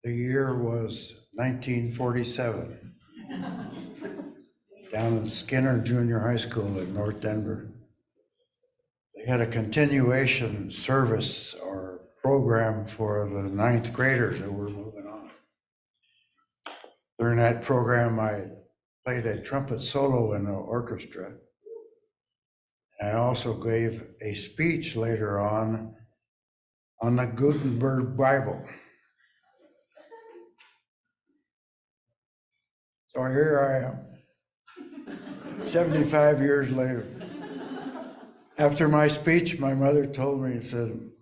The year was 1947, down in Skinner Junior High School in North Denver. They had a continuation service or program for the ninth graders that were moving on. During that program, I played a trumpet solo in the orchestra. I also gave a speech later on the Gutenberg Bible. So here I am, 75 years later. After my speech, my mother told me, said,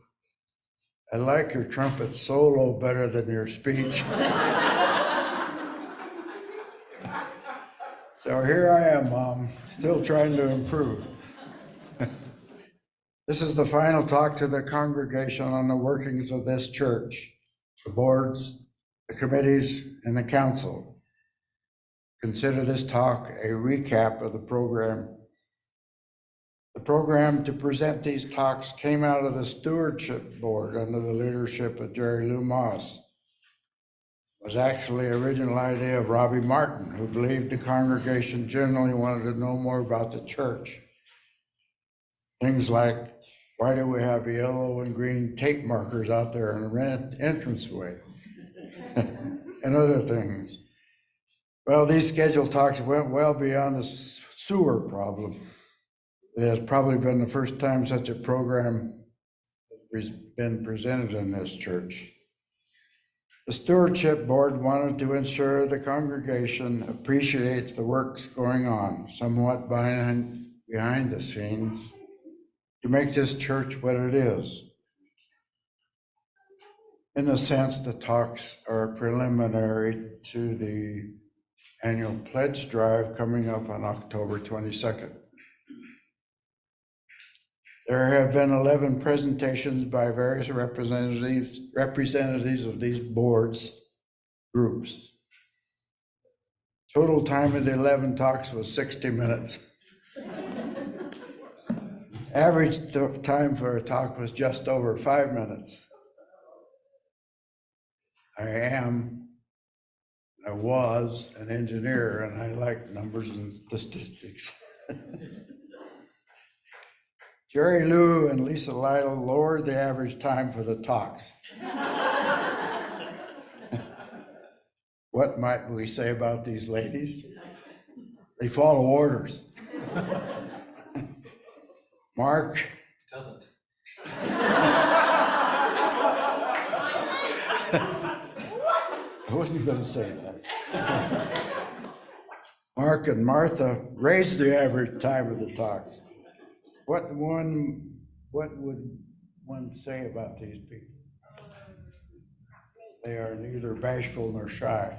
"I like your trumpet solo better than your speech." So here I am, Mom, still trying to improve. This is the final talk to the congregation on the workings of this church, the boards, the committees, and the council. Consider this talk a recap of the program. The program to present these talks came out of the Stewardship Board under the leadership of Jerry Lou Moss. It was actually an original idea of Robbie Martin, who believed the congregation generally wanted to know more about the church. Things like, why do we have yellow and green tape markers out there in the entranceway? And other things. Well, these scheduled talks went well beyond the sewer problem. It has probably been the first time such a program has been presented in this church. The Stewardship Board wanted to ensure the congregation appreciates the works going on, somewhat behind the scenes, to make this church what it is. In a sense, the talks are preliminary to the annual pledge drive coming up on October 22nd. There have been 11 presentations by various representatives of these boards, groups. Total time of the 11 talks was 60 minutes. Average time for a talk was just over 5 minutes. I was an engineer, and I like numbers and statistics. Jerry Lou and Lisa Lytle lowered the average time for the talks. What might we say about these ladies? They follow orders. Mark doesn't. I wasn't going to say that. Mark and Martha raised the average time of the talks. What would one say about these people? They are neither bashful nor shy.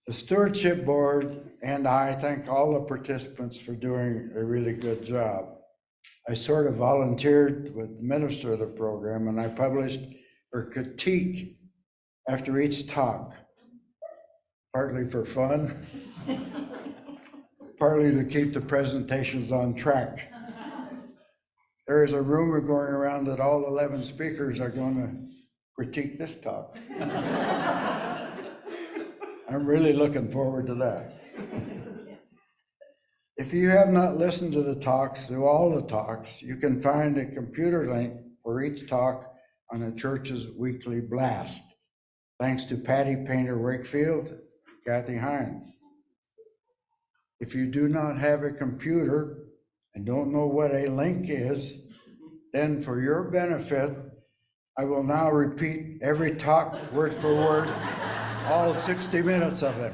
The Stewardship Board and I thank all the participants for doing a really good job. I sort of volunteered to administer the program, and I published a critique after each talk, partly for fun, partly to keep the presentations on track. There is a rumor going around that all 11 speakers are going to critique this talk. I'm really looking forward to that. If you have not listened to the talks, through all the talks, you can find a computer link for each talk on the church's weekly blast. Thanks to Patty Painter Wakefield and Kathy Hines. If you do not have a computer and don't know what a link is, then for your benefit, I will now repeat every talk word for word, all 60 minutes of it.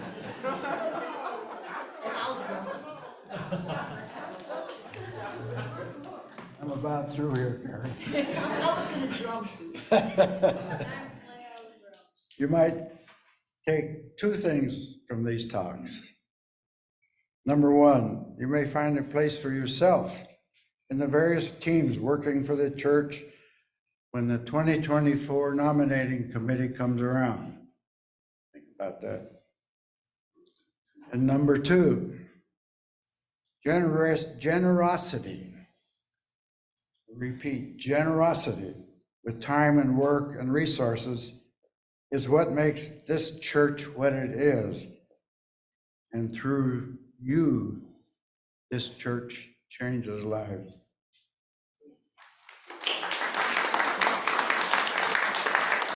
I'm about through here, Karen. I was going to drum too. You might take two things from these talks. Number one, you may find a place for yourself in the various teams working for the church when the 2024 nominating committee comes around. Think about that. And number two, generosity. Repeat, generosity with time and work and resources is what makes this church what it is. And through you, this church changes lives.